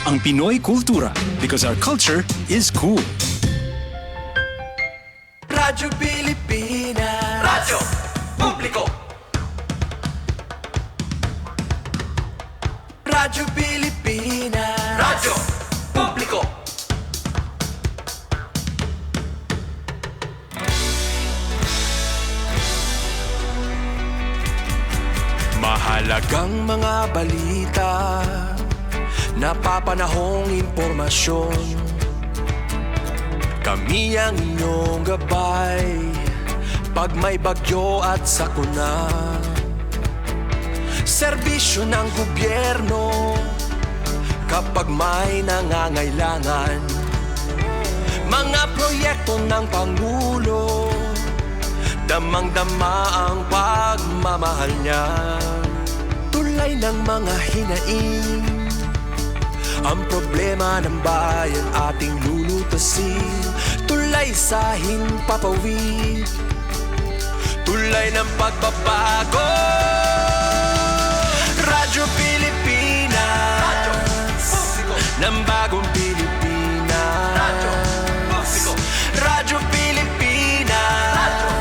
ang Pinoy Kultura, because our culture is cool. Radyo Pilipinas. Radyo Publiko. Radyo Pilipinas. Radyo Publiko. Mahalagang mga balita, napapanahong impormasyon. Kami ang inyong gabay pag may bagyo at sakuna. Serbisyo ng gobyerno kapag may nangangailangan. Mga proyekto ng Pangulo, damang-dama ang pagmamahal niya. Tulay ng mga hinaing, ang problema ng bayan ating lulutasin. Tulay sa himpapawid, tulay ng pagbabago. Radyo Pilipinas, Radyo Publiko, ng bagong Pilipinas. Radyo Publiko, Radyo Pilipinas, Radyo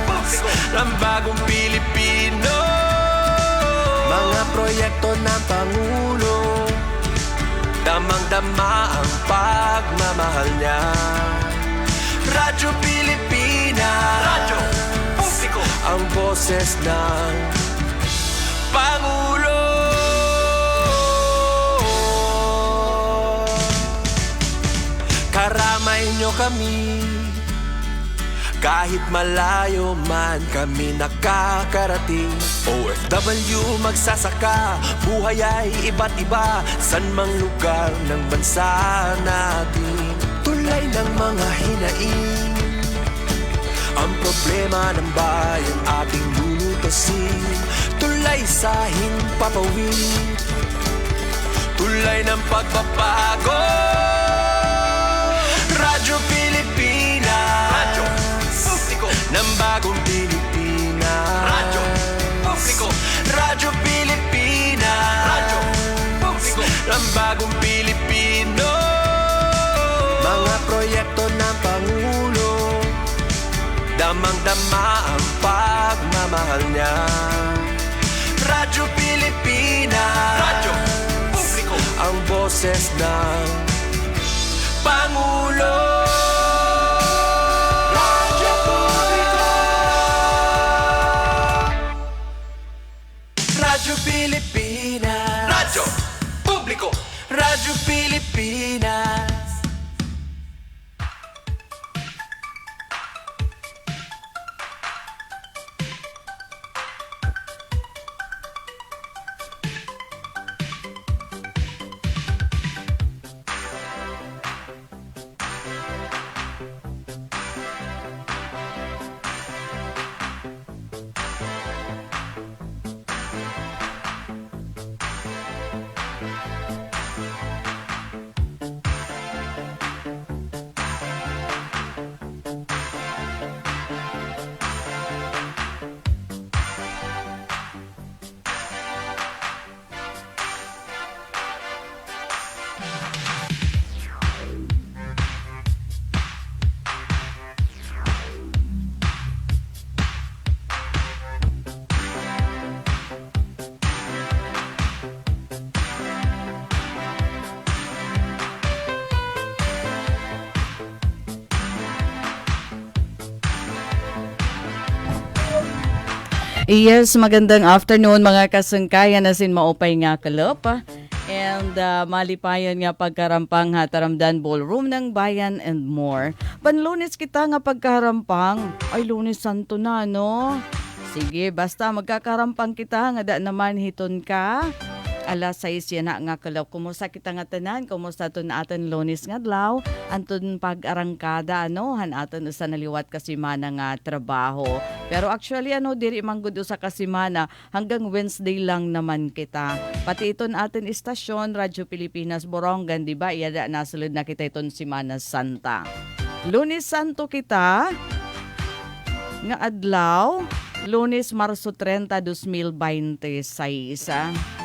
Publiko, ng bagong Pilipino. Mga proyekto ng Pangulo, damang-dama ang pagmamahal niya. Radyo Pilipinas, Radyo Publiko, ang boses ng Pangulo. Karamay nyo kami, kahit malayo man kami nakakarating. OFW magsasaka, buhay ay iba't iba, san mang lugar ng bansa natin. Tulay ng mga hinaing, ang problema ng bayan ating lulutasin. Tulay sa himpapawid, tulay ng pagbabago. Radyo Pilipinas, Radyo Publiko, ng bagong Pilipinas. Radyo Publiko, Radyo Pilipinas, Radyo Publiko, ng bagong Pilipino. Mga proyekto ng Pangulo, damang-dama ang pagmamahal niya. Radyo Pilipinas, Radyo Publiko, ang boses ng Pangulo. Radyo Publiko, Radyo Pilipinas, Radyo Publiko, Radyo Pilipinas. Yes, magandang afternoon mga kasangkayan na sin maupay nga kalop. And malipayan nga pagkarampang hataramdan ballroom ng bayan and more. Banlunes kita nga pagkarampang. Ay, Lunes Santo na, no? Sige, basta magkakarampang kita nga da naman hiton ka. Alas 6 yan na nga kalaw. Kumusta kita nga tanan? Kumusta to na atin Lunes nga dlaw? Antun pag-arangkada, ano? Hanatan sa naliwat kasimana nga trabaho. Pero actually, diri manggod sa kasimana hanggang Wednesday lang naman kita. Pati iton atin istasyon, Radyo Pilipinas, Borongan, di ba? Iyada nasulod na kita iton Semana Santa. Lunes Santo kita nga adlaw, Lunes Marso 30, 2026.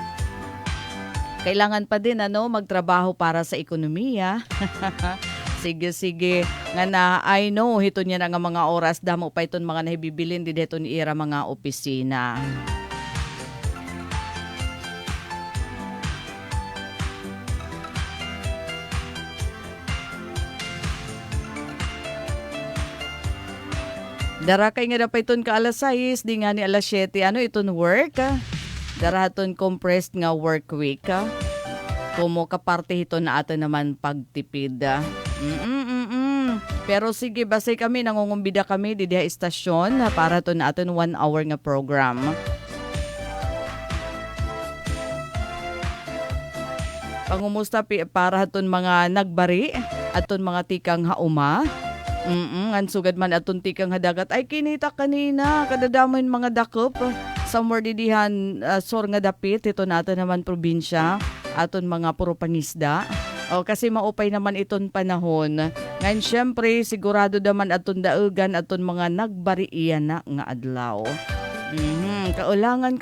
Kailangan pa din magtrabaho para sa ekonomiya. Sige. Nga na, I know, hito niya na nga mga oras, damo pa iton mga nahibibilin, di dito ni ira mga opisina. Darakay nga dapat iton ka alas 6, di nga ni alas 7, iton work? Darahaton compressed nga work week. Kumo kaparte hito na ato naman pagtipid. Pero sige, base kami, nangungumbida kami di diha istasyon para to na aton 1 hour nga program. Pangumusta para haton mga nagbari, aton mga tikang hauma. Ang sugad man aton tikang hadagat ay kinita kanina kadadamoy mga dakop somewhere didihan sor nga dapit ito nato naman probinsya aton mga puro pangisda kasi maupay naman iton panahon ngayon syempre sigurado naman aton daegan aton mga nagbariian na nga adlaw. Kaulangan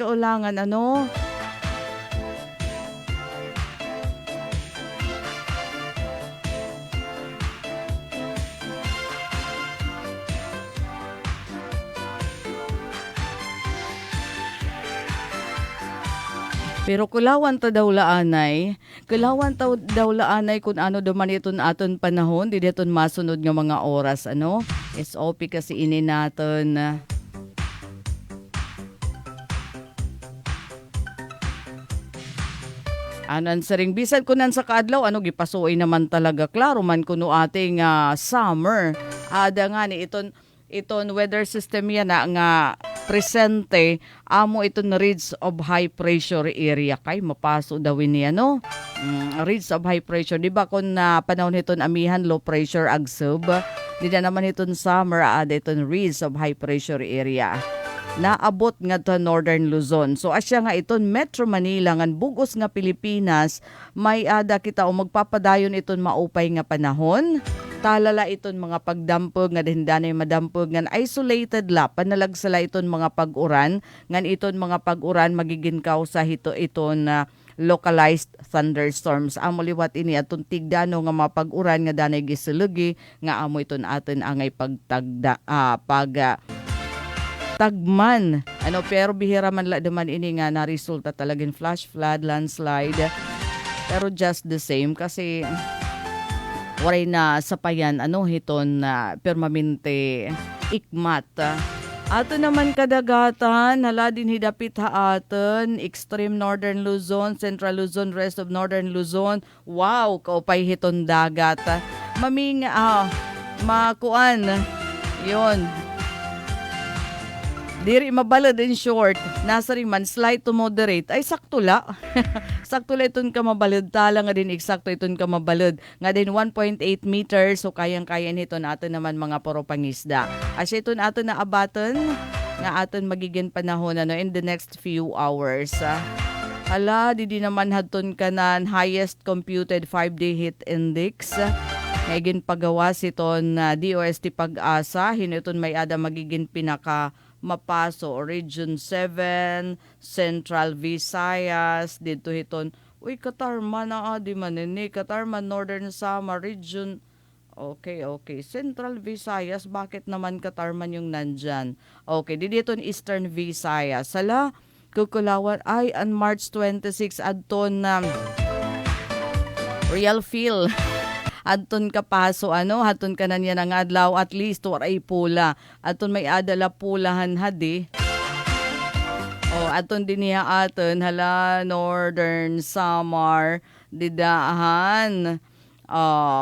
Pero kulawan ta daw laanay kung ano duman iton aton panahon, di deton masunod nga mga oras, SOP kasi ini naton. Anan saring bisan kunan sa kaadlaw, gipasuoy naman talaga. Klaro man kuno ating summer. Ada nga ni iton weather system yan nga presente amo iton ridge of high pressure area kay mapaso dawin niya ridge of high pressure di ba kun panahon iton amihan low pressure ag sub di na naman iton summer ada iton ridge of high pressure area naabot nga to Northern Luzon. So asya nga iton Metro Manila ngan bugos nga Pilipinas may ada kita o magpapadayon iton maupay nga panahon. Talala iton mga pagdampog nga dindanay madampog ngan isolated la panalagsala iton mga pag-uran ngan iton mga pag-uran magiging kausa iton localized thunderstorms. Amo liwat ini aton tigdano nga mga pag-uran nga danay giselugi nga amo iton aton angay tagman. Pero bihira man la duman ini nga na resulta talagang flash flood, landslide. Pero just the same kasi waray na sapayan hiton permanente ikmat. Ato naman kadagatan hala din hidapit haatan extreme northern Luzon, central Luzon, rest of northern Luzon. Wow, kaupay hiton dagat. Maming makuan. Yon. Diri mabalad in short, nasa rin man slight to moderate, ay sakto la. Sakto la iton ka mabalad, tala nga din eksakto iton ka mabalad. Nga din 1.8 meters, so kayang-kaya nito na ato naman mga puro pangisda. Asya iton ato na abaton, nga aton magiging panahon in the next few hours. Hala, di naman hadton kanan highest computed 5-day heat index. Ngayon pagawas iton DOST Pag-asa, hinuton may ada magiging pinaka mapaso Region 7, Central Visayas, dito hiton. Uy, Katarman di manini. Katarman, Northern Samar Region. Okay. Central Visayas, bakit naman Katarman yung nandyan? Okay, dito Eastern Visayas. Sala, kukulawan ay on March 26 adton Real Feel. Adton kapaso haton kanan yan ang adlaw at least waray pula aton may adala pulahan hadi aton din niya aton hala Northern Samar didahan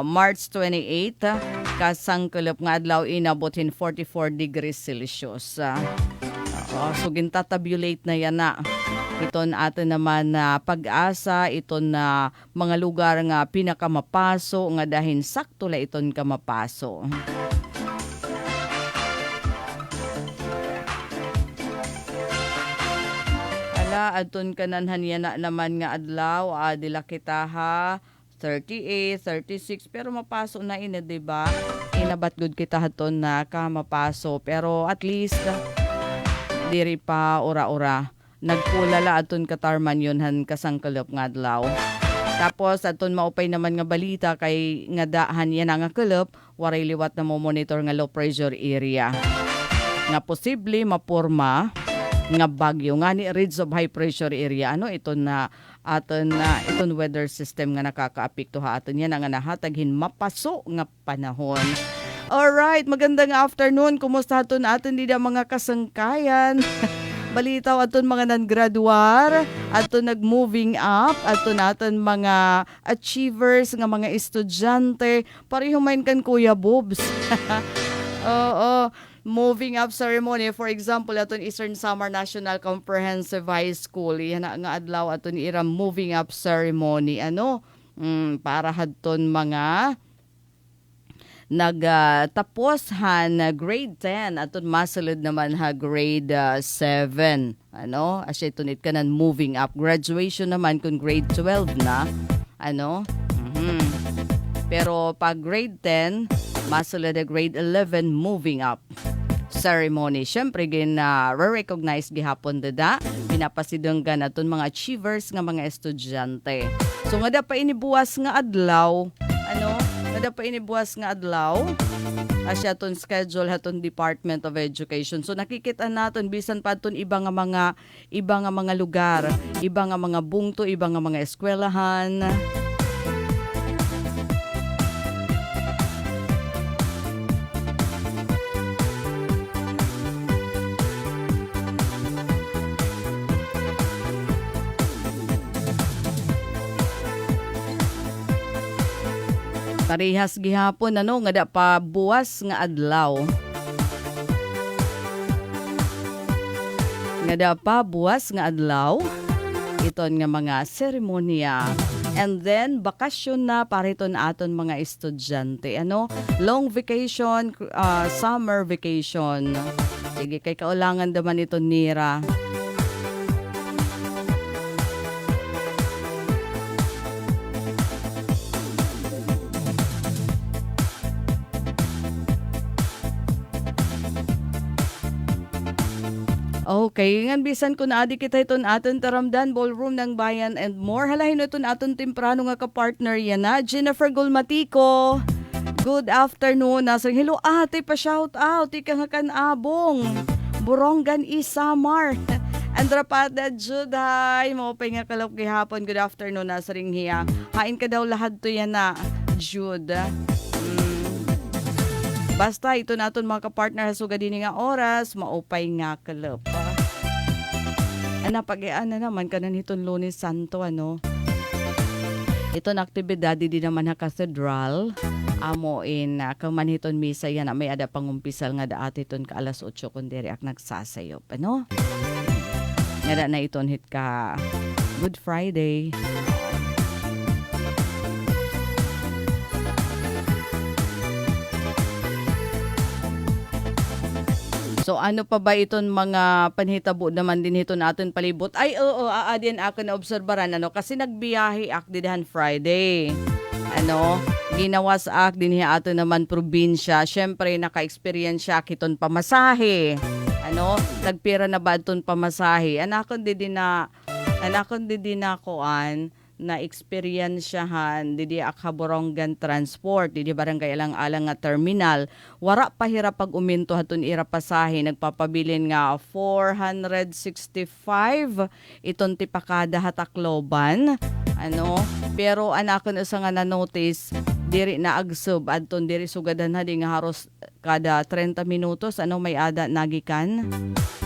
March 28 kasangkulop nga adlaw inabotin 44 degrees Celsius. So gintatabulate na yan na. Iton ato naman na Pag-asa, iton na mga lugar nga pinakamapaso nga dahin sakto la iton kamapaso. Ala aton kananhan yan na naman nga adlaw adila kita ha 38, 36 pero mapaso na ina diba? Inabat good kita haton na kamapaso pero at least diri pa ora-ora. nagpulala aton katarman yun han kasangkalop nga adlaw. Tapos aton maupay naman nga balita kay nga daahan yan nga kalop waray liwat na mo monitor nga low pressure area. Nga posible maporma nga bagyo nga ni ridge of high pressure area. Ano ito na aton na iton weather system nga nakakaapekto ha aton yan nga nahataghin mapaso nga panahon. Alright, magandang afternoon. Kumusta aton aton dida mga kasangkayan? Balitaw aton mga non-graduar, aton nag-moving up, aton naton mga achievers nga mga estudyante, pareho main kan Kuya Bobs. Oo, moving up ceremony. For example, aton Eastern Samar National Comprehensive High School, yan nga adlaw aton iram moving up ceremony. Ano? Para hadton mga nagtapos han grade 10 aton masulod naman ha grade 7 ano asya tunit kanan moving up graduation naman kung grade 12 na ano pero pag grade 10 masulod na grade 11 moving up ceremony syempre gin re-recognize gihapon dada pinapasidonggan aton mga achievers nga mga estudyante so nga da pa inibuwas nga adlaw ano Nada pa inibuwas nga adlaw asya ton schedule haton Department of Education. So nakikita naton bisan pa ton iba nga mga lugar, iba nga mga bungto, iba nga mga eskwelahan. Parehas gihapon ano nga da pa buwas nga adlaw. Nga da pa buwas nga adlaw. Iton nga mga seremonya. And then bakasyon na pariton aton mga estudyante. Ano? Long vacation, summer vacation. Sige kay kaulangan daman ito nira. Okay, ngan bisan ko na adi kita iton aton taramdan ballroom ng bayan and more. Halahin iton aton temprano nga ka-partner yan na Jennifer Gulmatico. Good afternoon. Nasang hello ate pa shout out ika nga kanabong. Borongan Isamar. Andra Pada Juday mo pa nga kalop gihapon. Good afternoon nasaring hiya. Hain ka daw lahat to yan na Jude. Basta ito naton mga kapartner sa sugadini nga oras, maupay nga kalop. Pag-ian na naman kanan hiton Lunes Santo ano. Ito na aktibidad di naman na cathedral. Amo in kaman hiton misa yan may ada pangumpisal nga daat hiton ka alas 8 kun diri ak nagsasayop ano. Ngada na iton hit ka Good Friday. So ano pa ba iton mga panhitabo naman din hito natin palibot? Ay oo, aadin ako na obserbaran ano kasi nagbiyahe ak dihan Friday. Ano, ginawa sa ak din ato naman probinsya. Syempre naka-experience siya kiton pamasahe. Ano, nagpira na ba iton pamasahe? Anakon di din na koan na experiensyahan didi Akaborongan Transport didi barangay alang-alang nga terminal wara pa hirap pag uminto haton ira pasahe nagpapabilin nga 465 iton ti pakada hatakloban ano pero anakon usa nga na notice diri na agsub adton diri sugadan na di nga haros kada 30 minutos ano may ada nagikan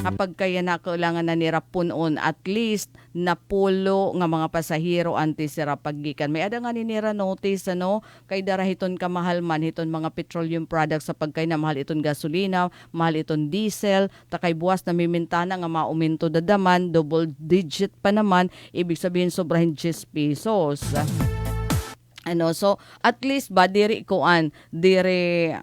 kapag kaya na kailangan na nirapunon at least na pulo nga mga pasahero anti sira paggikan may ada nga ninira notice ano kay darahiton ka mahal man hiton mga petroleum products sa pagkay na mahal iton gasolina mahal iton diesel takay buwas na mimintana nga mauminto dadaman double digit pa naman ibig sabihin sobrahin 10 pesos. Ano so at least ba diri kuan diri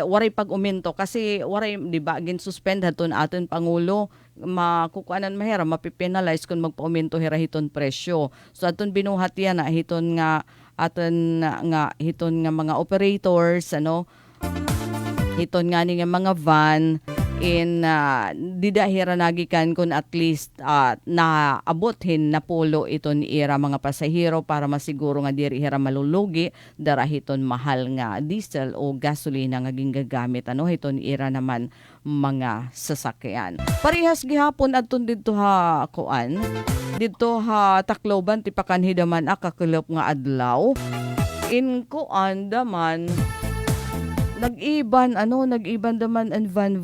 waray pag uminto kasi waray di ba gin suspend haton aton pangulo makukuanan mahera mapipenalize kung magpauminto hira hiton presyo so aton binuhat yan na hiton nga aton nga hiton nga mga operators ano hiton nga ni nga mga van in didahira nagikan kun at least naabothin na pulo iton ira mga pasahero para masiguro nga diri hira malulugi darahiton mahal nga diesel o gasolina nga ginggagamit hiton ira naman mga sasakyan. Parehas gihapon adton didto ha kuan didto ha Tacloban ti pakanhidaman akakulop nga adlaw in kuan daman nag-iban daman ang van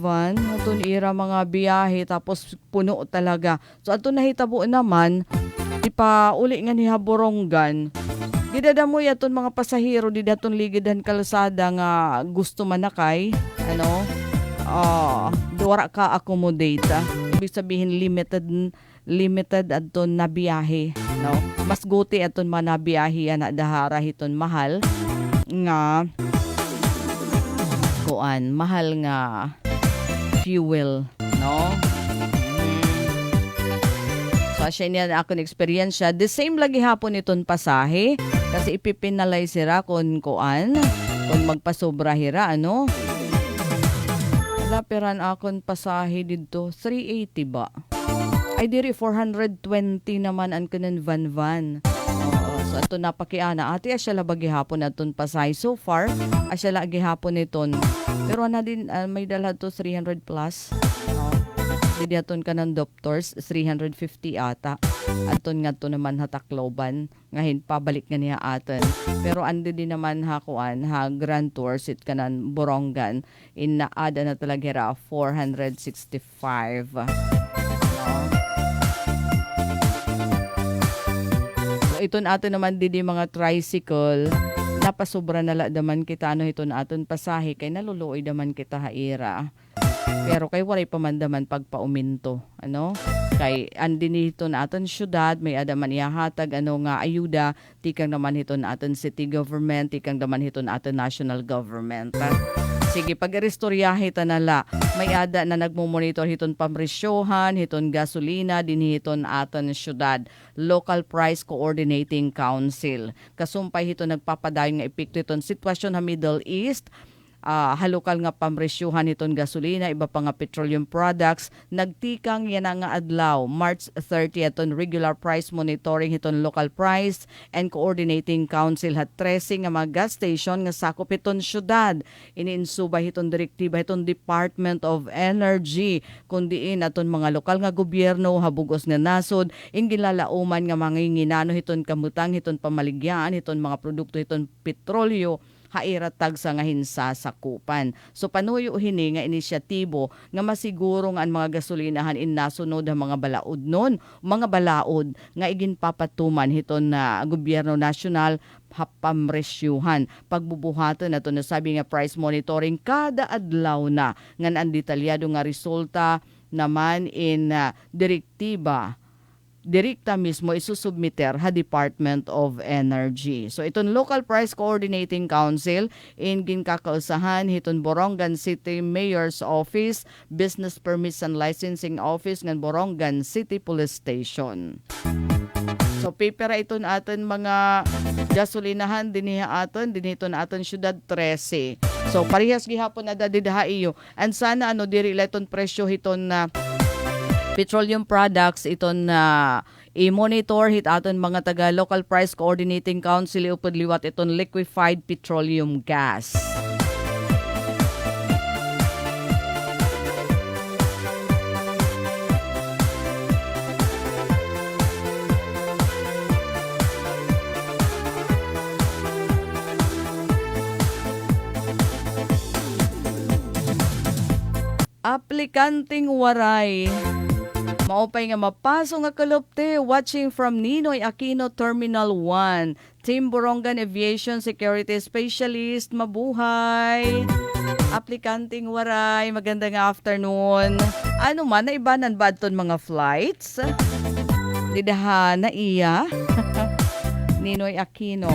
aton ira mga biyahe tapos puno talaga. So aton nahitabo naman ipa uli nga ni Haborongan. Didadamoy aton mga pasahero didaton ligidan kalsada nga gusto manakay dora ka accommodate. Ibig sabihin limited aton na biyahe, no? Mas guti aton man na biyahe na dahara hiton mahal nga kuan mahal nga fuel, no? So asya niya akong experience the same lagi hapon iton pasahe kasi ipipinalize sira kung magpasobra hira lapiran akon pasahe dito 380 ba ay diri 420 naman ang kanan van. So ato napakiana ati asya la bagihapon aton pasay so far asya la gihapon iton pero na din may dala to 300 plus didi aton kanan doctors 350 ata aton nga to naman ha Tacloban ngahin pabalik nga niya aton pero andi din naman ha kuan ha Grand Tours it kanan Borongan in naada na talaga 465. Iton ato naman didi mga tricycle napasobra na la daman kita iton aton pasahe kay naluluoy daman kita haira pero kay waray pamandaman pagpauminto kay andin hiton aton syudad may adaman ihahatag nga ayuda tikang naman hiton aton city government tikang naman hiton aton national government. Sige, pag-restoryahe tanala, may ada na nagmumonitor hiton pamresyohan, hiton gasolina, din hiton aton syudad, Local Price Coordinating Council. Kasumpay hiton nagpapadayon nga epekto hiton sitwasyon sa Middle East, halukal nga pamresyuhan hiton gasolina, iba pa nga petroleum products, nagtikang yan nga adlaw, March 30 hiton regular price monitoring hiton Local Price and Coordinating Council hat 13 nga mga gas station nga sakop hiton syudad. Iniinsuba hiton direktiba hiton Department of Energy kundiin aton mga lokal nga gobyerno habugos nga nasod ingilalauman nga mga nginano hiton kamutang hiton pamaligyan hiton mga produkto hiton petrolyo hairatag sa nga hinsasakupan. So panuyo hini nga inisyatibo nga masiguro nga ang mga gasolinahan in nasunod ang mga balaod nun. Mga balaod nga iginpapatuman hiton na gobyerno nasyonal pamresyuhan. Pagbubuhatan na to nasabi nga price monitoring kada adlaw na nga ang detalyado nga resulta naman in direkta mismo isusubmiter ha Department of Energy. So iton Local Price Coordinating Council in ginkakausahan hiton Borongan City Mayor's Office, Business Permits and Licensing Office ng Borongan City Police Station. So pipera iton aton mga gasolinahan dinhiya aton dinhiton aton syudad 13. So parehas gihapon na dadidaha iyo. And sana diri leton presyo hiton na petroleum products iton i-monitor hit aton mga taga Local Price Coordinating Council upod liwat iton liquefied petroleum gas. Aplikanting waray maupay nga mapaso nga kalupte watching from Ninoy Aquino Terminal 1. Team Borongan Aviation Security Specialist, mabuhay. Aplikanting waray, magandang afternoon. Ano man, naibanan ba ito mga flights? Didaha na iya. Ninoy Aquino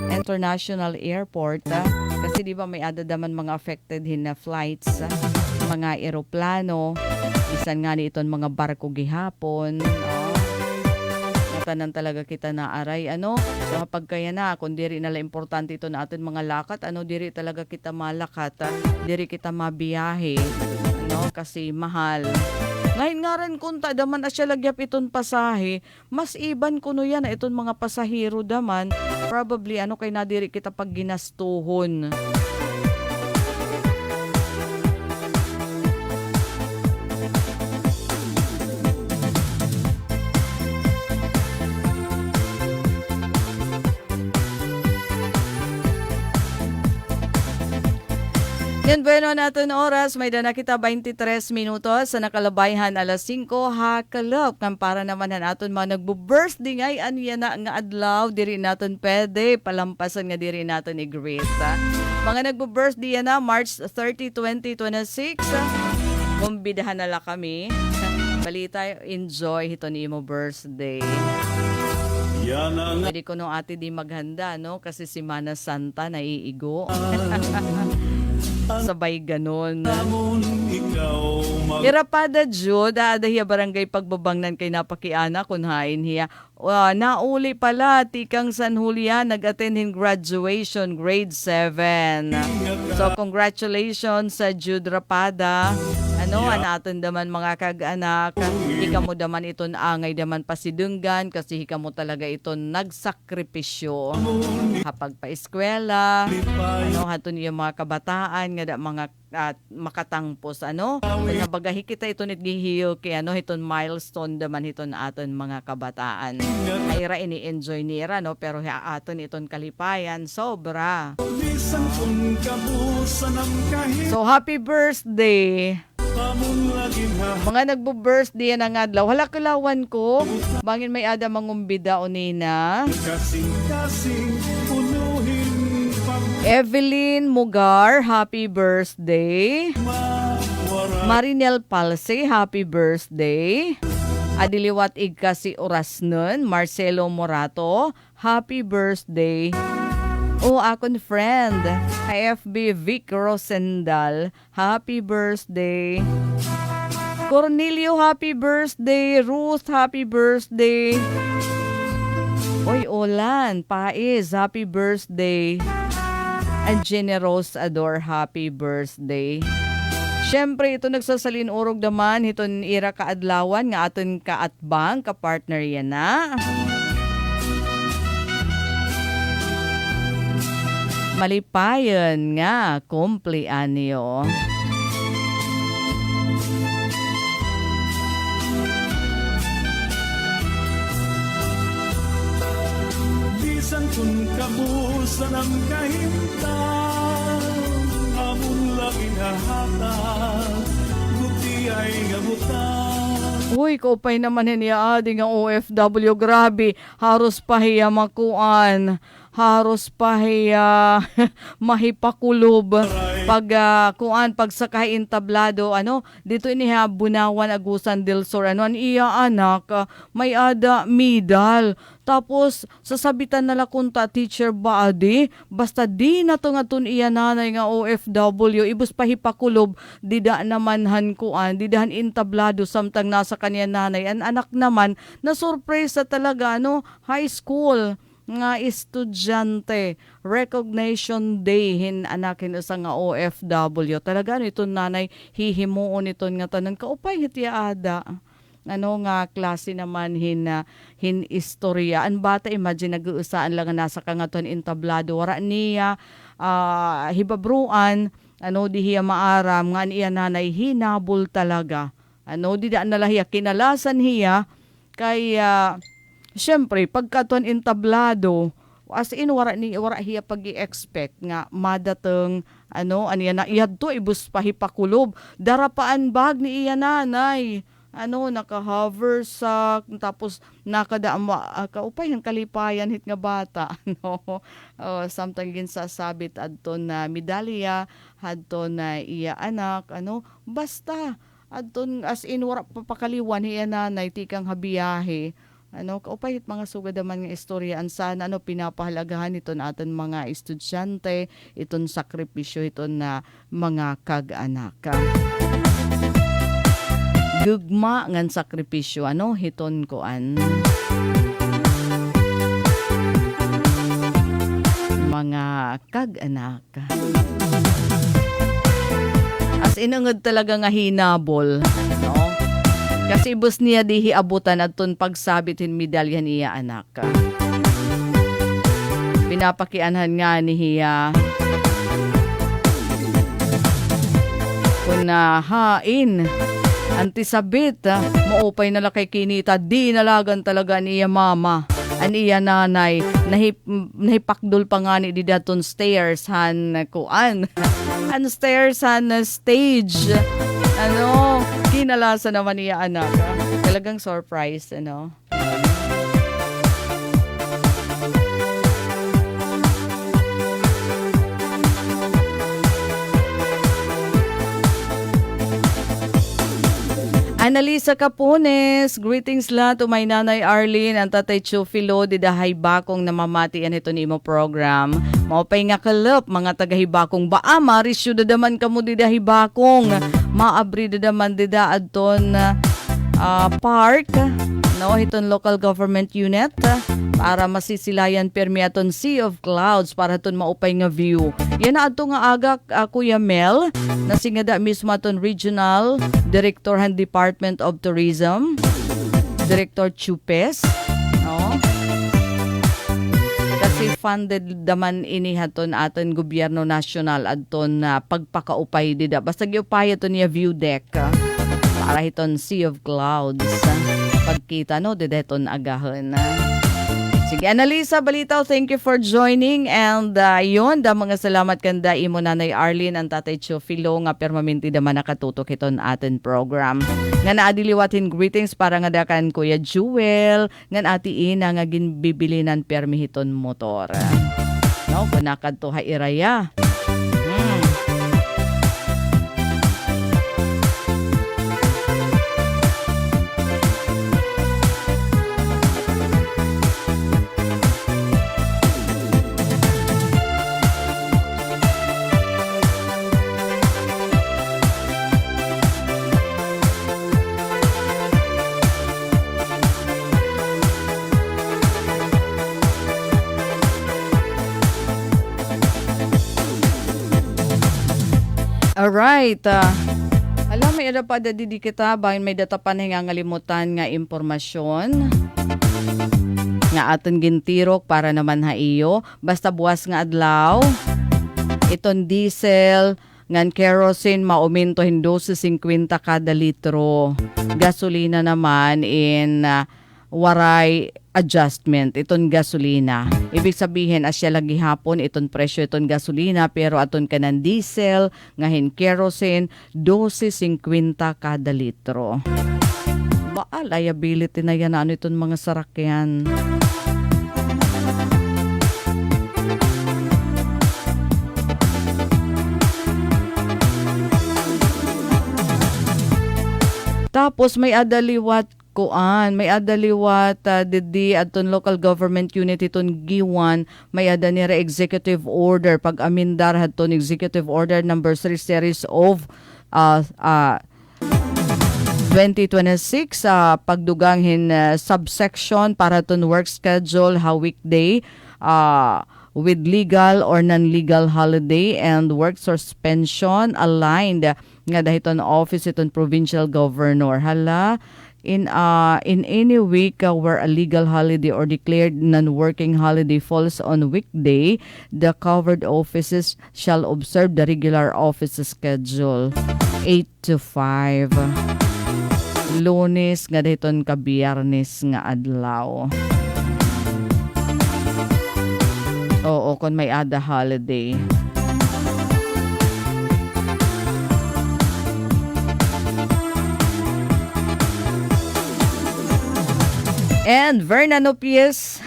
International Airport. Kasi di ba may adadaman mga affected hin na flights, mga eroplano, isan nga ni iton mga barko gihapon, tanan talaga kita naaray ano. So kapag kaya na kung diri nala importante ito na aton mga lakat ano diri talaga kita malakat, diri kita mabiyahe ano kasi mahal. Ngayon nga rin kung daman asya lagyap iton pasahe, mas iban kuno yan iton mga pasahero daman, probably ano kay nadiri kita pag ginastuhon. Yan bueno natin oras, may dana kita 23 minutos sa nakalabayhan alas 5 hakalop. Kan para naman aton mga nagbo-birthday ngay aniya na nga adlaw, diri naton pwede palampasan nga diri naton i-greet. Mga nagbo-birthday na March 30, 2026. Kumbidahan nala kami. Balita, enjoy hito ni imo birthday. Pwede ko nung ate di maghanda, no? Kasi si Mana Santa naiigo. Sabay ganon. Irapada Jud, adahiya barangay pagbabangnan kay napakiana kun hain hiya. Nauli pala, tikang San Julian, nag-attend in graduation, grade 7. So, congratulations sa Jude Rapada. Ano, anaton daman mga kag-anak. Hika mo daman iton angay daman pasidunggan kasi hika mo talaga iton nagsakripisyo. Kapag pa-eskwela, ano, haton yung mga kabataan, nga da mga makatangpos, ano, nabagahi kita iton itgihiyo kay ano, iton milestone daman iton aton mga kabataan. Ayra ini-enjoy nira, no, pero aton iton kalipayan, sobra. So, happy birthday! Mga nagbo-birthday na nga adlaw. Hala kalawan ko. Bangin may ada mangumbida o nina. Evelyn Mugar, happy birthday. Marinel Palse, happy birthday. Adiliwat Igkasi Orasnon, Marcelo Morato, happy birthday. O akon friend, IFB Vic Rosendal, happy birthday. Cornelio, happy birthday. Ruth, happy birthday. Oy, Olan, Pais, happy birthday. And Generous Ador, happy birthday. Siyempre, ito nagsasalin urog naman, iton ira kaadlawan, nga aton kaatbang, kapartner yan na. Malipayon nga, kumpleanyo. Bisan kung kabusan ang kahintang, amon lang inahatag, buti ay gabutan. Uy, kaupay naman niya adi nga OFW, grabe, haros pahiya makuan. Haros pahiya mahipakulob pag pag sakay entablado ano dito iniha Bunawan Agusan del Sur ano an iya anak may ada medal tapos sasabitan nala kunta teacher ba adi basta di na to nga tun iya nanay nga OFW ibus pahipakulob dida naman han kuan didahan entablado samtang nasa kanya nanay an anak naman na surprise talaga ano high school nga estudyante recognition day hin anakin usa nga OFW talaga nito nanay hihimuon iton nga tanan kaupay hiti ada ano nga klase naman hin istorya an bata imagine nag-uusaan lang nga nasa kangaton entablado wara niya hibabruan ano dihiya maaram nga niya nanay hinabol talaga ano di daan nalahiya kinalasan hiya kay siyempre, pagkaton entablado, as in, wara hiya pag-i-expect nga, madateng, ano, aniya na, iyad to, ibus pahipakulob, darapaan bag ni iya nanay, ano, naka-hover sa, tapos, kaupay, ang kalipayan, hit nga bata, no, something ginsasabit, adto na medalya, adto na iya anak, ano, basta, adto, as in, wara papakaliwan, hiya nanay, tikang habiyahe, ano kaupay mga sugad man nga istoryaan sana ano pinapahalagahan iton aton mga estudyante iton sakripisyo iton na mga kag-anak. Gugma ngan sakripisyo ano hiton koan. kag anak. As inungod talaga nga hinabol, no? Kasi bus niya dihi abutan at ton pagsabitin medalya niya anak. Pinapakianhan nga niya kung hain antisabit maupay na lakay kinita di nalagan talaga niya mama aniya nanay nahipakdol pa nga ni di daton stairs han kuan an stairs han stage ano kinalasa naman niya anak talagang surprise ano. Analisa Capones, greetings la to my nanay Arlene, ang tatay Chufilo, didahay bakong namamatian ito ni mo program. Maupay nga kalap, mga tagahibakong baama, risyo dadaman kamo didahay bakong. Maabri dadaman dida adton park, no, iton local government unit, para masisilayan permi aton Sea of Clouds, para aton maupay nga view. Yan na ato nga agak Kuya Mel, na singada mismo aton Regional Director han Department of Tourism, Director Chupes, no? Kasi funded daman ini haton aton gobyerno nasyonal adton pagpakaupay dida. Basta giupay aton niya view deck para hiton Sea of Clouds. Pagkita no dida hiton agahon. Sige, Annalisa Balitaw, thank you for joining. And yun, mga salamat kanda imo nanay Arlene, ang tatay Chofilo, nga permaminti daman nakatutok iton atin program. Nga naadiliwatin greetings para nga dakan Kuya Jewel, nga ati ina nga ginbibilinan permihiton motor. No, kunakad to ha iraya. Alright. Alam, may ada pa dadi kita bahin may data pa nga ngalimutan nga impormasyon nga aton gintirok para naman ha iyo. Basta buwas nga adlaw. Iton diesel ngan kerosene mauminto hin 12.50 kada litro. Gasolina naman in waray adjustment iton gasolina. Ibig sabihin asya lagi hapon iton presyo iton gasolina pero aton kanan diesel ngahin kerosene 12.50 kada litro. Ba liability na yan ano iton mga sarakyan. Tapos may adaliwat may adaliwat didi aton local government unit iton Giwan, may adanira executive order pag amindar haton executive order number 3 series of 2026 pagduganghin subsection para ton work schedule how weekday with legal or non-legal holiday and work suspension aligned nga dahiton office iton provincial governor. Hala, in any week where a legal holiday or declared non-working holiday falls on weekday, the covered offices shall observe the regular office schedule 8 to 5. Lunes nga dahiton ka Biyernes nga adlaw. Oo, kung may ada holiday. And Verna Nopies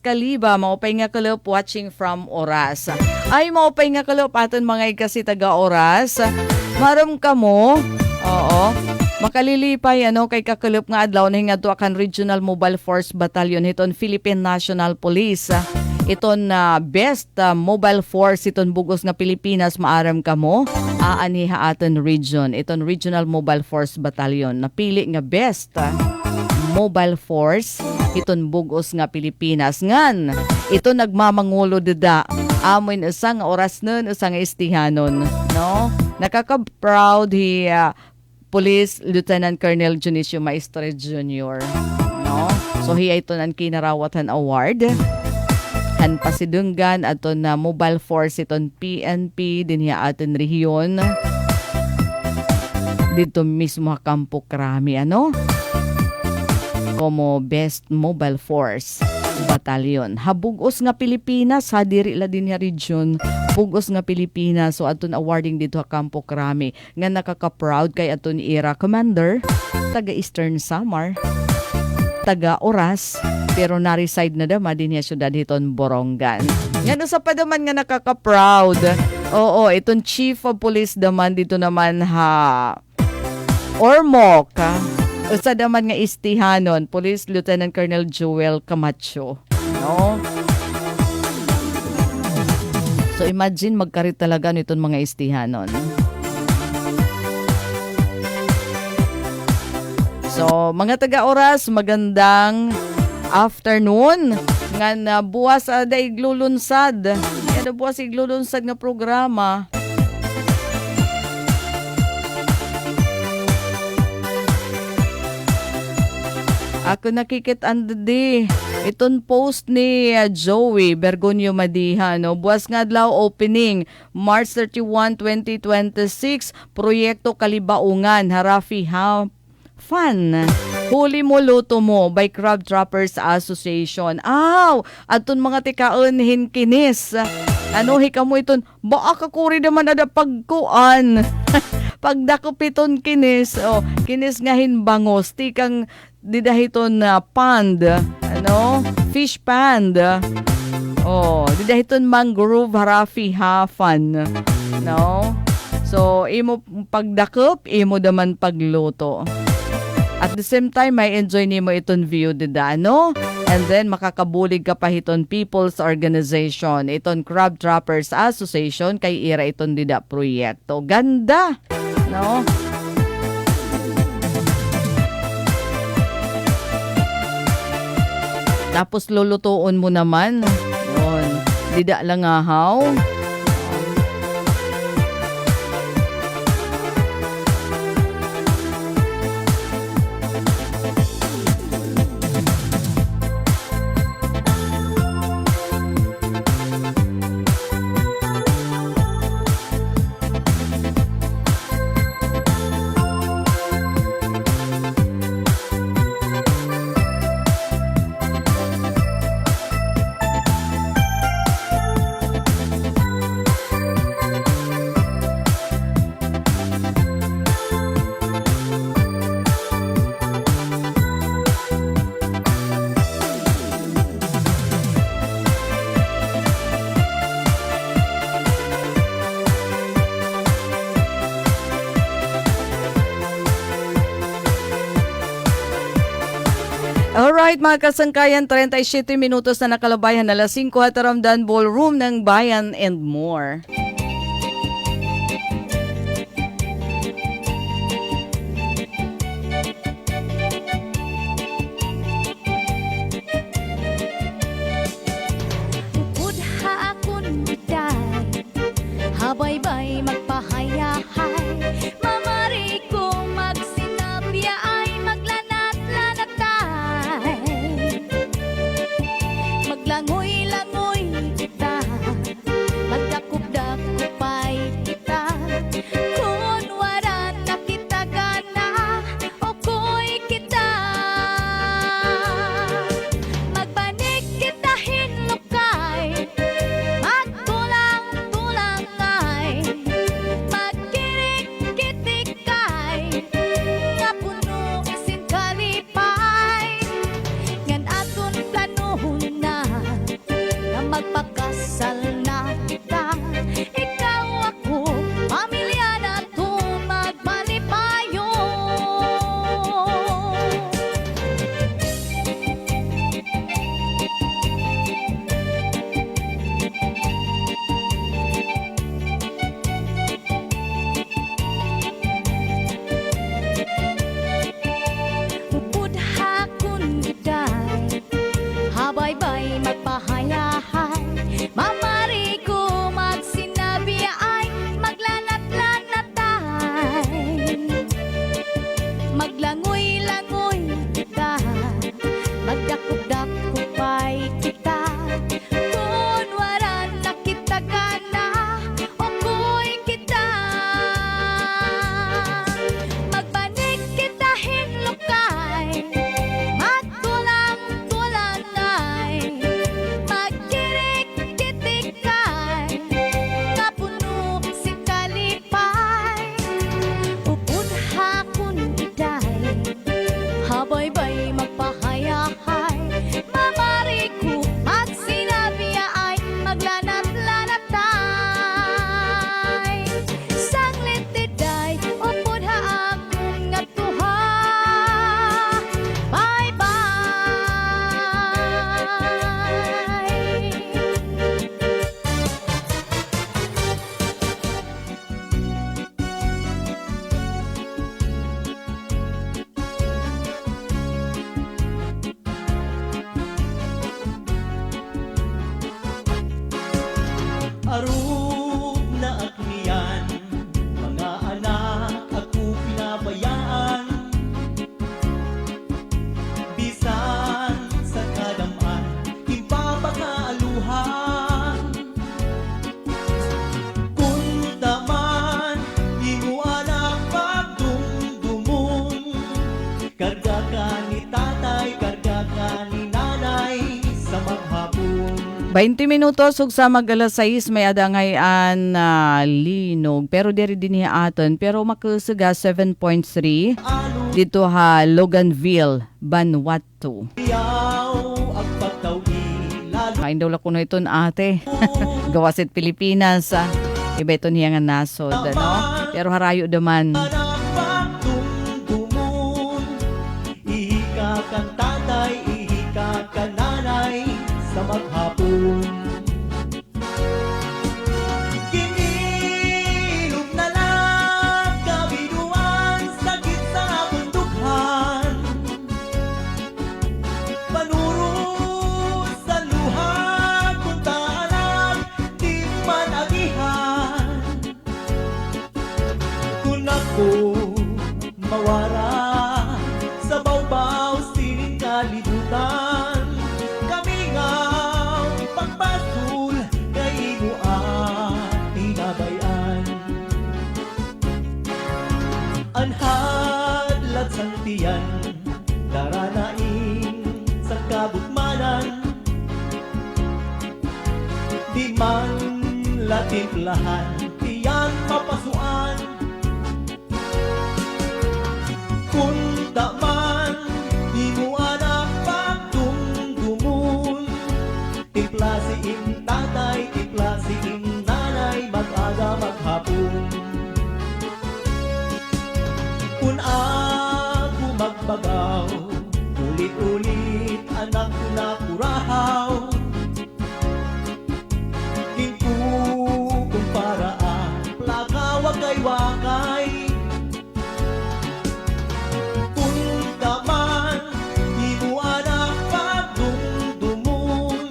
Kaliba, maupay nga kalop watching from Oras. Ay, maupay nga kalop aton mga ikasi taga Oras. Maram ka mo, oo, makalilipay kay kakalop nga adlaw na hingadto akan Regional Mobile Force Battalion iton Philippine National Police. Iton best mobile force iton bugos nga Pilipinas maaram ka mo. Aaniha aton region, iton Regional Mobile Force Battalion. Napili nga best mobile force iton bugos nga Pilipinas ngan ito nagmamangulo dida Amoy usang oras nun, usang istihanon. No? Nakaka-proud Police Lieutenant Colonel Junicio Maestre Jr. No? So hiya ito ng kinarawatan award. Han pasidunggan ato na mobile force iton PNP din hiya aton rehiyon. Dito mismo Kampo Krami como best mobile force battalion. Habugos nga Pilipinas, ha diri la din ya region. Bugos nga Pilipinas, so aton awarding dito Kampo Krami nga nakaka-proud kay aton era commander taga Eastern Samar, taga Oras, pero na-reside na dama din ya syudad hiton Borongan. Ngano sa padaman nga nakaka-proud. Oo, itong Chief of Police daman dito naman Ormoc, usa daman nga istihanon, Police Lieutenant Colonel Joel Camacho. No? So imagine magkarit talaga nitong mga istihanon. So mga taga-oras, magandang afternoon. Nga na buwas ada iglulunsad. Nga buwas iglulunsad nga programa. Ako nakikit-an di. Itong post ni Joey Bergonio Madiha, no? Buwas nga adlaw opening, March 31, 2026, Proyekto Kalibaungan, Harafi Fun. Huli mo luto mo by Crab Trappers Association. Aton mga tikaon kinis. Hika mo iton, baka kakuri naman ada pagkuan. Pagdakupiton kinis, kinis nga hinbangos, tikang didahiton na pond, fish pond. Didahiton mangrove harafi hafan, no? So, imo pagdakup, imo daman pagluto. At the same time, may enjoy nimo iton view dida, no? And then, makakabulig ka pa hiton People's Organization, iton Crab Trappers Association, kay ira iton dida proyekto. Ganda, no? Tapos lulutuon mo naman. Yun. Dida lang ahaw. Alright mga kasangkayan, 37 minutos na nakalabayan na 5 Hataramdan Ballroom ng Bayan and More. Habay-bay magpahayahay, mamari kong magsinabya ay maglanat-lanatay. Maglangoy-langoy kita, magdakup-dakupay kita. Kung wala na kita gana, oko'y kita. Magbanig kita hinukay, magtulang-tulang ay magkirik-kitikay, nga puno isin kalipay. Ngan aton planuhon na magpakasal na kita. Ikaw ako, pamilya na to magmalipayo. Upudha kun giday, habay-bay magpahayahay, Arog na akniyan, mga anak ako pinabayaan. Bisan sa kadaman, impapakaaluhan. Kung taman, di mo anak pagdumdumon. Karga ka ni tatay, karga ka ni nanay sa maghapon. 20 minutos ug sa mag alas 6 may adangayan na linog pero diri dinhi aton pero makusuga 7.3 dito ha Loganville, Vanuatu. Yaw ang pagtaw-ilalo. Kain daw kuno iton ate. Gawasit Pilipinas. Iba ito niya nga nasod, no? Pero harayo daman. Anak pagdumdumon, ihika kang tatay, ihika kang nanay sa maghapon. Kinilog na lang kabinuan, sakit sa bundukhan. Panuro sa luha, kung taanak, di man agihan. Kung ako mawara sa bawbaw sining kalibutan, kami nga pagpasul kay mo ang tinabayan. Anhadlat sang tiyan, daranain sa kabutmanan. Di man latimplahan, tiyan mapasuan. Kung taman, di mo anak pagdumdumon. Timpla si ing tatay, timpla si ing nanay, mag-aga maghapon. Kung ako magbagaw, ulit-ulit anak ko na kurahaw. Hingko kung paraan, plaka wakay-wakay. Kung taman, di mo anak pagdumdumon.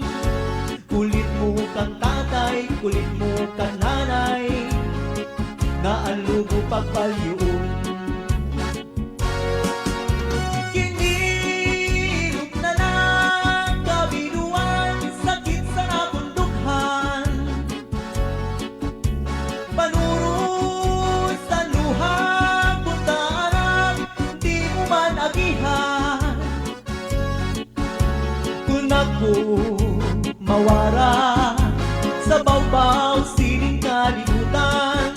Kulit mo kang tatay, kulit mo kang nanay, nga ang lugo pagpalyuon. Kinilog na lang kabinuan, sakit sa bundukhan. Panuro sa luha, kung taanak, di mo man agihan. Kung ako mawara sa bawbaw sining kalibutan,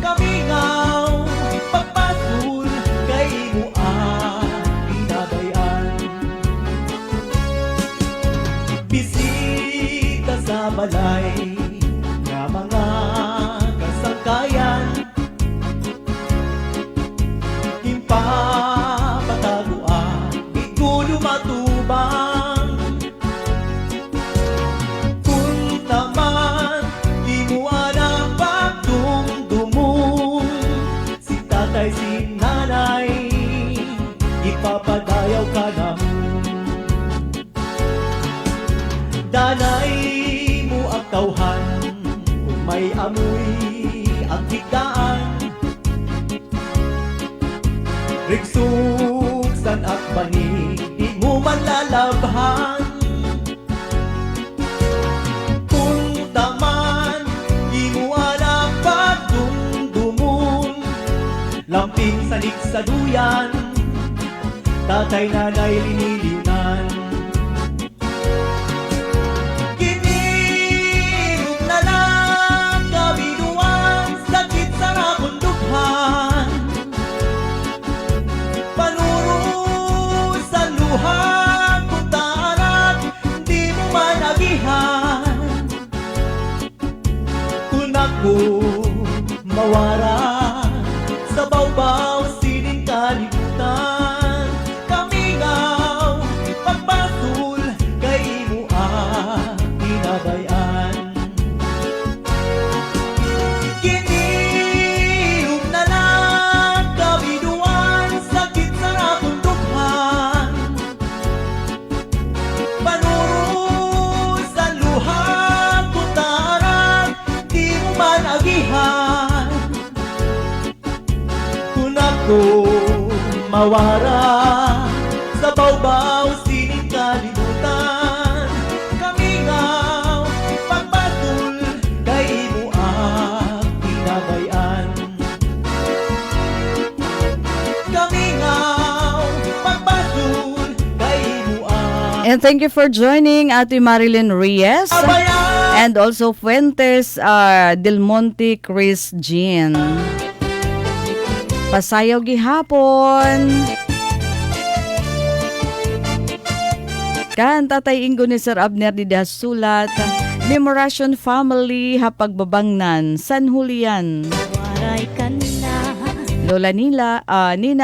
kami ngaw pagpasul kay mo ang binabayan. Bisita sa balay nga mga kasangkayan, impapataguan, di ko lumatubang. Kung taman, di mo anak pagdumdumon. Si tatay, si nanay, ipapadayaw ka naman. Danay mo ang tauhan, kung may amoy ang higdaan. Rigsuksan at bani, di mo man lalabhan. Kung taman, di mo anak pagdumdumon. Lamping sanig sa duyan, tatay nanay linilinan. Kinilog na lang kabinuan, sakit sa bundukhan. Panuro sa luha, kung taanak, di mo man agihan. Kung ako mawara sa bawbaw sining kalibutan, kami ngaw pagpasul kay mo ang tinabayan. Kinilog na lang kabinuan, sakit sa bundukhan. Panuro sa luha, kung taanak, ko mawara sa bawbaw sining kalibutan. Kami nga pagbatul kay imo ang ginabayan. Kami nga pagbatul kay imo ang And thank you for joining Ate Marilyn Reyes. abayan. And also Fuentes Del Monte Chris Jean. Pasayaw gihapon. Kan Tatay Ingo ni Sir Abner di Sulat. Memoration Family Hapagbabangnan San Julian. Waray ka na. Lola Nina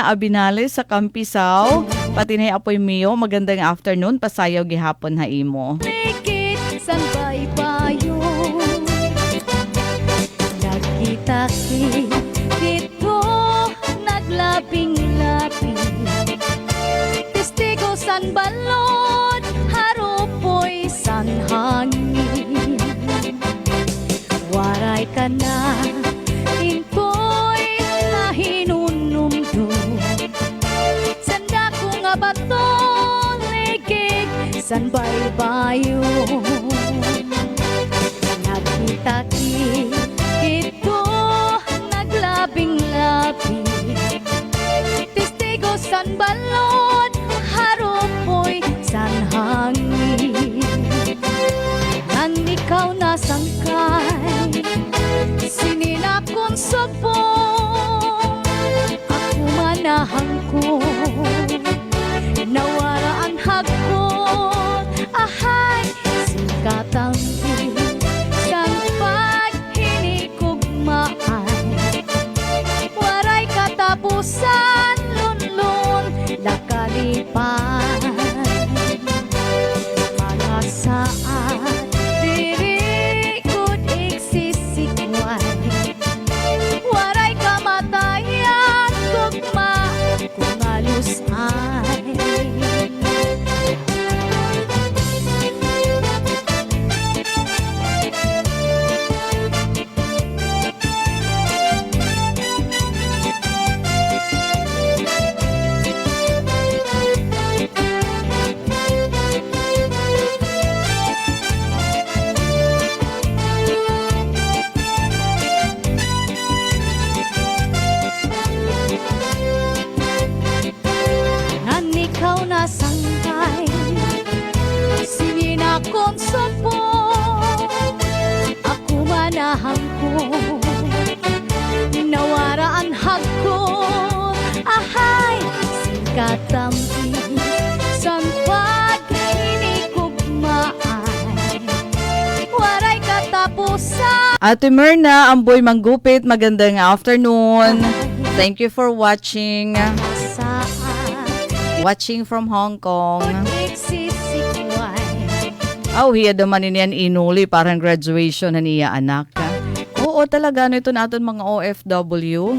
Abinales sa Campisaw. Pati na Apoy Mio. Magandang afternoon. Pasayaw gihapon ha imo. Likit san baybayo. Nagkita-kit dito naglaping-laping. Testigo san balod, harupoy san hangin. Waray ka na, intoy na hinunumdum. Sanda ko nga bato, ligid san baybayo. Nagkita-kit ito naglabing-labing. Testigo san balod, harupoy san hangin. Nan ikaw nasangkay, sininakon subong. Ako manahang ko, nawaraan hagkot. Ahay, sikatang san paghinikugmaan. Waray katapusan, lunlun, nakalipan. Mga saan, diri kud iksisikwan. Waray kamatayan, tugma, kung alusay. Nan ikaw nasangkay, sininakon subong. Ako manahang ko, nawaraan hagkot. Ahay, sikatampi san paghinikugmaan. Waray katapusan. Ate Myrna, Amboy Manggupit, magandang afternoon. Thank you for watching. Watching from Hong Kong. Oh, hiya naman niyan inuli, parang graduation na niya anak. Oo talaga, ano ito natin mga OFW.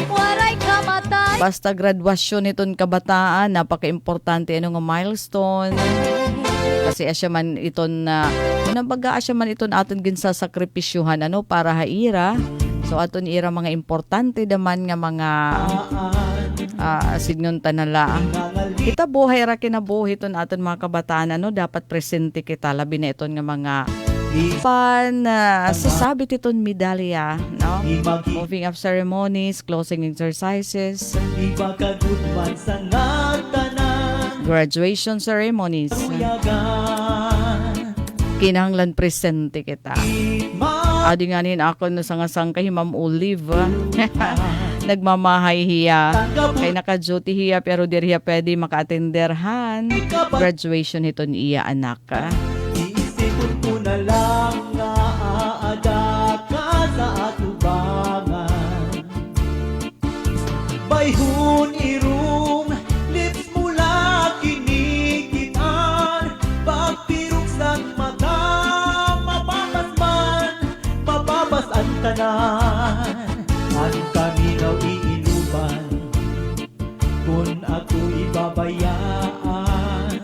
Waray kamatay. Basta graduasyon iton kabataan, napaka-importante ano nga milestone. Kasi asya man iton na nabaga asya man iton aton ginsasakripisyuhan ano para haira. So aton ira mga importante daman nga mga signunta na lang. Kita buhay ra kinabuhi ton aton mga kabataan ano dapat presente kita labi na iton nga mga pan sasabit iton medalya no. Moving up ceremonies, closing exercises, Ipagkagutman sa natanan, graduation ceremonies. Kinahanglan presente kita. Adi nga nin ako na sangasang kay Ma'am Olive. Nagmamahay hiya. Kay naka-duty hiya pero di hiya pwede maka-attenderhan. Graduation ito niya anak. iisipon ko na lang nga aada ka sa atubangan. Bayhon irong lips mula kinikitan, pagtirok sa mata mababas ang tanan. Ang kaminaw iiluban kung ako ibabayaan,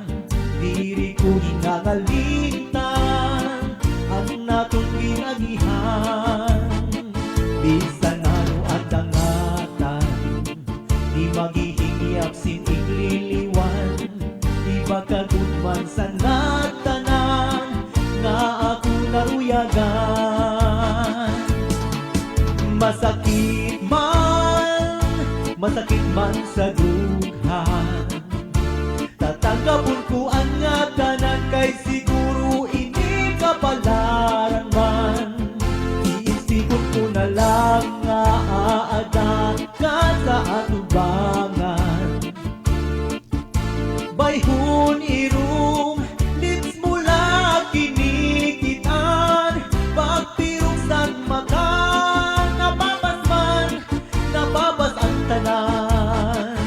diri ko hinangalintan ang natong ginagihan. Bisan ano ang dangatan, payagan. Masakit man sa dughan, tatanggapon ko ang nga tanan kay siguro ini kapalaran man. Iisipon ko na lang nga aada ka sa atubangan. Bayhon irum, lips mula kinikitan, pagpiruksan makan, nababas ang tanan.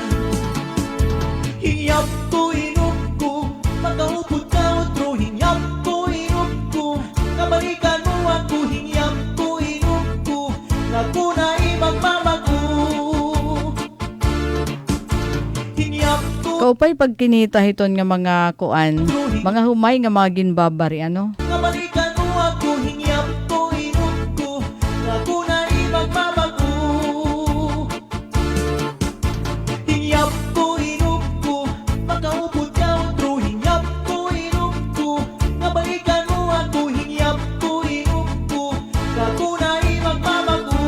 Hiyap ko, inup ko, makaupod ka otro. Hiyap ko, inup ko, kabalikan mo ako. Hiyap ko, inup ko, naku na magmamago. Hiyap ko, Kau pa'y pagkinita hiton nga mga kuan, mga humay nga mga ginbabari, ano? kabalikan mo ako. Hiyap ko, inup ko, naku na magmamago. Hiyap ko, inup ko, makaupod ka otro. Hiyap ko, inup ko, kabalikan mo ako. Hiyap ko, inup ko, naku na magmamago.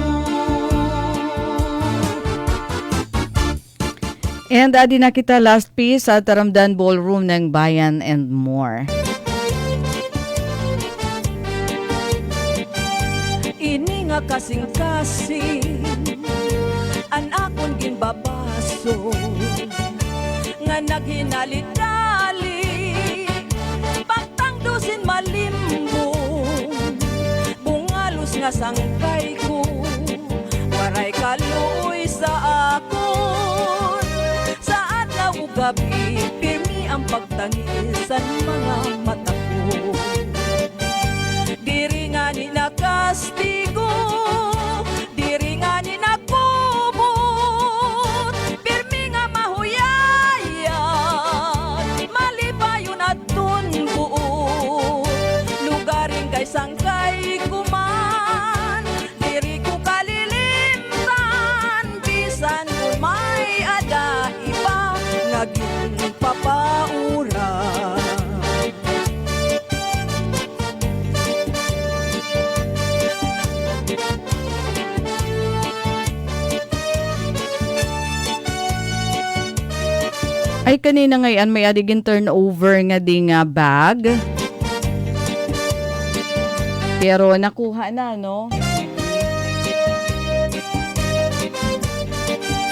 And adi na kita last piece sa Taramdan Ballroom ng Bayan and More. Ini nga kasing-kasing an akon ginbabaso nga naghinali-dali pagtangdusin malimbong bungalos nga sangkay ko waray kaluoy sa akon sa adlaw ug gabi pirmi ang pagtangisan mga mata ko. Diri nga ni nakastigo, diri nga ni nakubot, pirmi nga mahuyayan, malipayon at tunbuot. Lugaring kay sangkay kuman, diri ko kalilimtan, bisan kung may ada iba, naging papaura. Ay kanina ngayon may adigin turnover nga di nga bag. Pero nakuha na, no?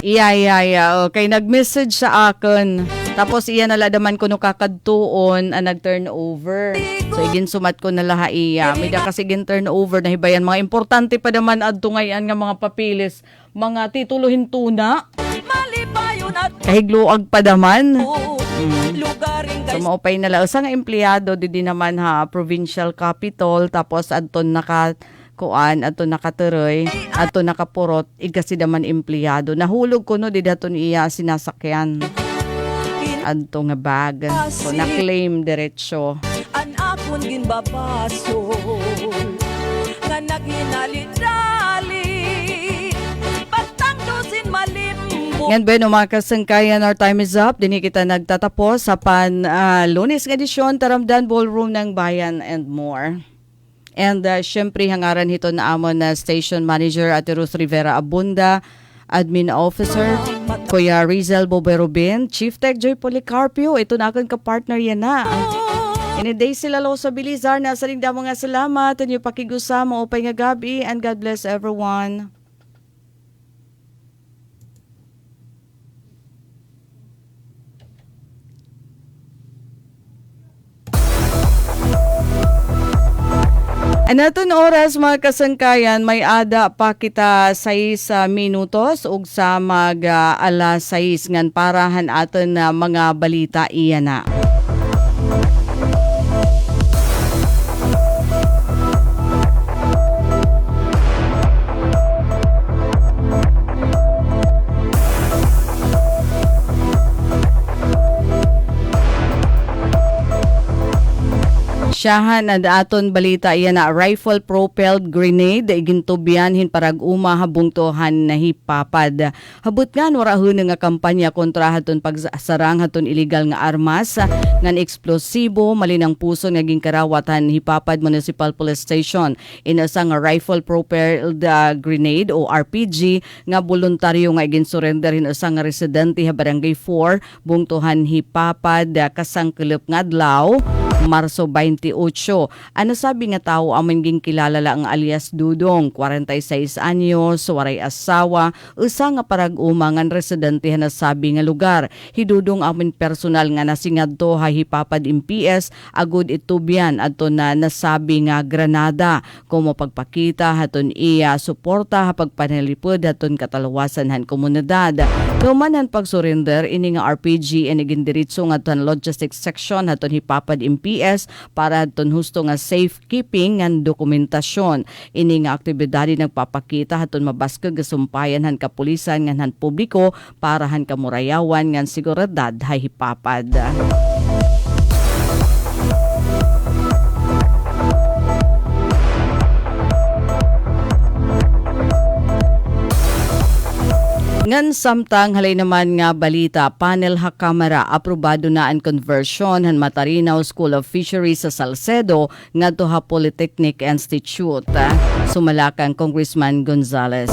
Iya. Okay, nag-message sa akin. Tapos iya naladaman ko no kakadtuon ang nag-turnover. So igin sumat ko na laha iya. May da kasi gin turnover na hibayan. Mga importante pa naman adto ngayon nga mga papilis. Mga titulo hintuna. Malipayon at Kahigluag pa daman. lugaring kay So maupay na lang. Sa nga empleyado, di naman ha, provincial capital, tapos adton naka kuan, adton nakaturoy, adton nakapurot, igasi daman empleyado. Nahulog ko no, di daton iya sinasakyan. Adto nga bag. So na-claim diretsyo. an akon ginbabaso nga naghinali-dali pagtangdusin malimbong. Yan ba, mga kasangkayan, our time is up. Dini kita nagtatapos sa Lunes nga edisyon, Taramdan Ballroom ng Bayan and More. And syempre, hangaran hito na amon na Station Manager Ate Ruth Rivera Abunda, Admin Officer Kuya Rizal Boberobin, Chief Tech Joy Policarpio. Ito na akong kapartner yan na. Iniday sila lo sa Bilizar na sa ringda mga salamat. At yung pakigusama upay nga gabi, and God bless everyone. Anaton oras mga kasangkayan, may ada pa kita 6 minutos ug sa mag alas 6 ngan parahan aton na mga balita iya na. Siyahan ang aton balita iyan na rifle-propelled grenade igintubyan hin parag-uma habungtohan na hipapad. Habot nga warahon nga kampanya kontra haton pagsarang haton illegal nga armas ngan eksplosibo malinang puso nga ginkarawatan hipapad Municipal Police Station. Inasa nga rifle-propelled grenade o RPG nga voluntaryo nga iginsurrender hinasa nga residente ha Barangay 4 bungtohan hipapad kasangkelep nga adlaw Marso 28. Ano sabi nga tao aming ginkilala ang alias Dudong, 46 anyos, waray asawa, usa nga parag-umangan residente na sabi nga lugar. Hidudong amin personal nga nasingadto ha hipapad MPS agud itubyan adto na nasabi nga Granada. Kumo pagpakita haton iya suporta ha pagpanalipod haton katalawasan han komunidad. Human han pag-surrender ini nga RPG inigindiritso nga tan logistics section haton hipapad MPS para ton husto nga safekeeping ng dokumentasyon. Ini nga aktibidad nagpapakita haton mabaskog gasumpayan han kapulisan ngan han publiko para han kamurayawan ngan seguridad hay hipapad. Ngan samtang halay naman nga balita, panel ha kamera aprobado na ang conversion han Matarinaw School of Fisheries sa Salcedo ngadto ha Polytechnic Institute. Sumalakang Congressman Gonzales.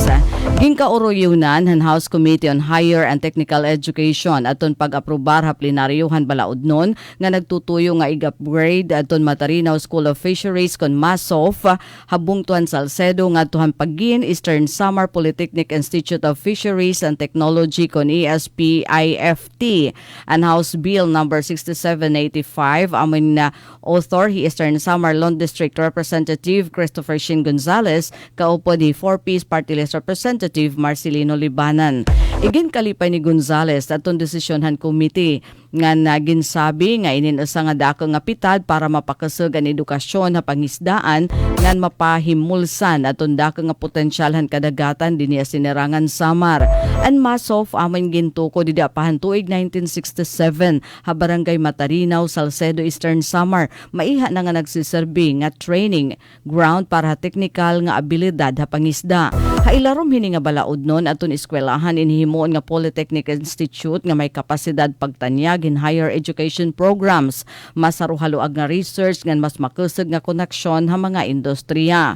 Ginkaoroyunan han House Committee on Higher and Technical Education aton pag-aprobar ha plenaryohan balaod nun nga nagtutuyo nga i-upgrade aton Matarinaw School of Fisheries kon MASOF habungtuhan Salcedo ngadto han Pagin Eastern Samar Polytechnic Institute of Fisheries and Technology kon ESPIFT. An House Bill number 6785 amin na author hi Eastern Samar Lone District Representative Christopher Shin Gonzales kaupo di 4-piece party list Representative Marcelino Libanan. Igin kalipay ni Gonzales aton desisyonan committee nga naginsabi nga ininasa nga dako nga pitad para mapakasag ang edukasyon na pangisdaan ngan mapahimulsan aton dako nga potensyalhan kadagatan dinhi sinerangan Samar. An MASOF amin gintuko di dapahan tuig 1967 ha Barangay Matarinaw, Salcedo, Eastern Samar. Maiha na nga nagsiserbi nga training ground para technical nga abilidad ha pangisda. Hailarom hini nga balaod nun aton eskwelahan inhimuon nga Polytechnic Institute nga may kapasidad pagtanyag in higher education programs. Masaruhaluag nga research ngan mas makusog nga koneksyon ha mga industriya.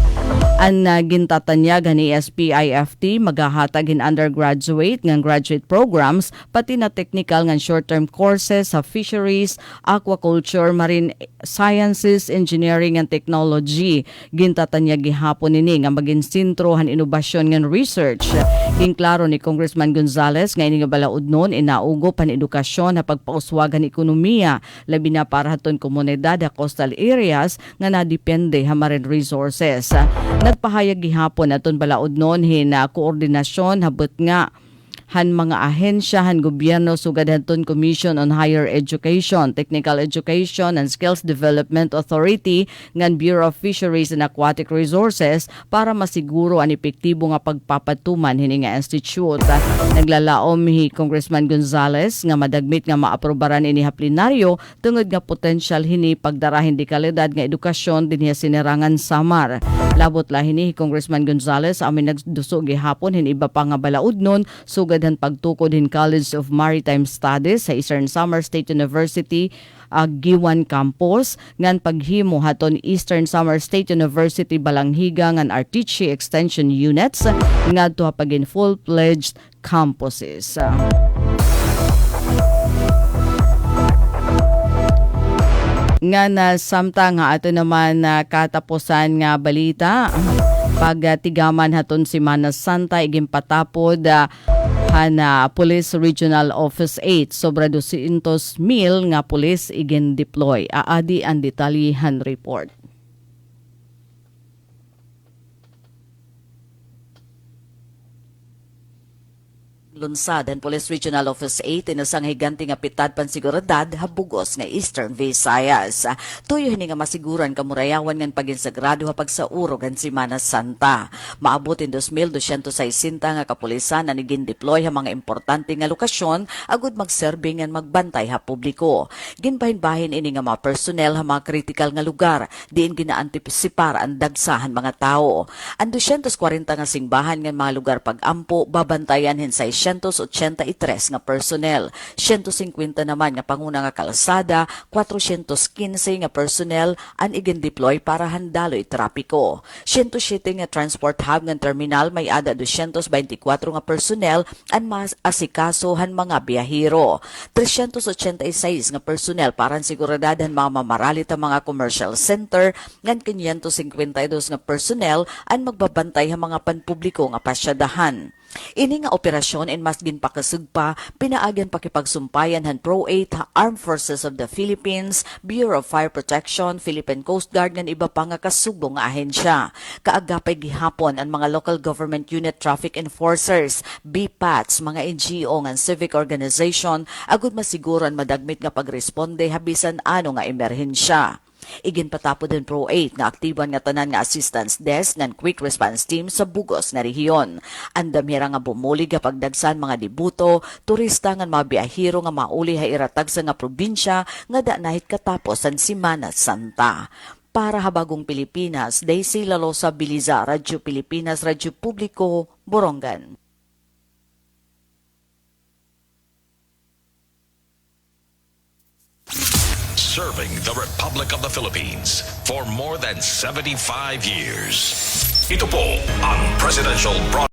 Ang gintatanyag ni SPIFT magahatag in undergraduate ngan graduate programs pati na technical ngan short-term courses sa fisheries, aquaculture, marine sciences, engineering and technology. Gintatanyag gihapon nini nga maging sentro han inobasyon ngan research. Ginklaro ni Congressman Gonzales nga ini nga balaod nun inaugo pan edukasyon na pagpauswagan ekonomiya labi na para haton komunidad sa coastal areas nga nadepende ha marine resources. Nagpahayag gihapon aton balaod nun hina koordinasyon habot nga han mga ahensya han gobyerno sugad hanton Commission on Higher Education, Technical Education and Skills Development Authority ngan Bureau of Fisheries and Aquatic Resources para masiguro ang epektibo nga pagpapatuman hini nga institute. Naglalaom hi Congressman Gonzales nga madagmit nga maaprobaran ini ha plenaryo tungod nga potensyal hini pagdarahin di kalidad nga edukasyon dinhi sinerangan Samar. Labot la hini Congressman Gonzales amin nagduso gihapon hin iba pa nga balaod nun sugad han pagtukod hin College of Maritime Studies sa Eastern Samar State University Giwan Campus ngan paghimo haton Eastern Samar State University Balanghiga ngan Artichi Extension Units ngadto pagin full-fledged campuses. Nga na samtang nga ato naman katapusan nga balita pagtigaman haton si Mana Santa iging patapod hana Police Regional Office 8 sobra 200,000 nga police igin deploy. Aadi ang detalyihan report. lunsad ang Police Regional Office 8 inasang higanti nga pitad pansiguridad habugos nga Eastern Visayas. Tuyo hini nga masiguran kamurayawan ngan paginsagrado hapag sa urog ang Semana Santa. Maabot in 2,260 nga kapulisan na nigin-deploy ang mga importante nga lokasyon agud magserbe ngan magbantay ha publiko. Ginbahin-bahin ini nga mga personnel ha mga critical nga lugar diin ginaantisipar ang dagsahan mga tao. Ang 240 nga singbahan nga mga lugar pag-ampo babantayan hin sa 183 nga personnel. 150 naman nga panguna nga kalsada, 415 nga personnel ang igin-deploy para handaloy trapiko. 107 nga transport hub nga terminal may ada 224 nga personnel ang maasikasohan mga biyahero. 386 nga personnel para siguradadhan mga mamaralit ang mga commercial center ngan 552 nga personnel ang magbabantay ang mga panpubliko nga pasyadahan. Ini nga operasyon en mas ginpakasug pa pinaagyan pakipagsumpayan han Pro-8 Armed Forces of the Philippines, Bureau of Fire Protection, Philippine Coast Guard ngan iba pa nga kasubong nga ahensya. Kaagapay gihapon ang mga local government unit traffic enforcers, BPATs, mga NGO ngan civic organization agud masiguron madagmit nga pagresponde habisan ano nga emerhensya. Iginpatapod din Pro-8 nga aktiban nga tanan nga assistance desk ngan quick response team sa bugos nga rehiyon. Andamira nga bumulig nga pagdagsan mga debuto, turista ngan mga biyahero nga mauli ha iratag sa nga probinsya nga da nahit katapos ang Semana Santa. Para habagong Pilipinas, Daisy Lalosa Biliza, Radyo Pilipinas, Radyo Publiko, Borongan. Serving the Republic of the Philippines for more than 75 years. Ito po ang Presidential Broadcast.